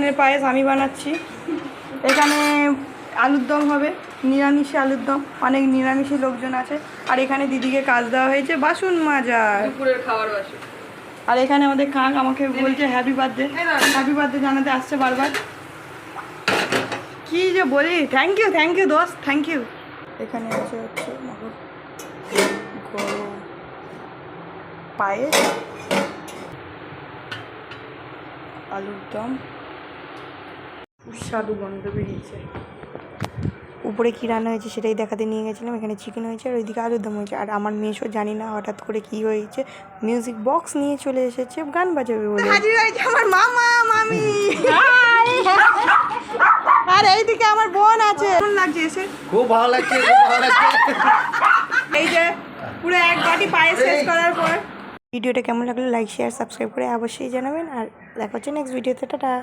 চিকেনের পায়েস আমি বানাচ্ছি। এখানে আলুর দম হবে, নিরামিষি আলুর দম, অনেক নিরামিষি লোকজন আছে। আর এখানে দিদিকে কাজ দেওয়া হয়েছে বাসন মাজার, দুপুরের খাবার বাসন। আর এখানে আমাদের কাক আমাকে বলছে হ্যাপি বার্থডে জানাতে আসছে বারবার। কি যে বলি, থ্যাংক ইউ দোস্ত, থ্যাংক ইউ। এখানে আছে হচ্ছে গরম পায়েস, আলুর দম, সুস্বাদু গন্ধ বেরিয়েছে। উপরে কী রান্না হয়েছে সেটাই দেখাতে নিয়ে গেছিলাম। এখানে চিকেন হয়েছে আর ওইদিকে আলুর দম হয়েছে। আর আমার মেয়েও জানি না হঠাৎ করে কি হয়েছে, মিউজিক বক্স নিয়ে চলে এসেছে গান বাজাবে বলে। হাজির হয়েছে আমার মামা মামি, আর এইদিকে আমার বোন আছে। কেমন লাগছে এসে? খুব ভালো লাগছে, খুব ভালো লাগছে। এই যে পুরো এক বাটি পায়েস শেষ করার পর। ভিডিওটা কেমন লাগলো লাইক শেয়ার সাবস্ক্রাইব করে অবশ্যই জানাবেন। আর দেখা হচ্ছে নেক্সট ভিডিওতে। টাটা।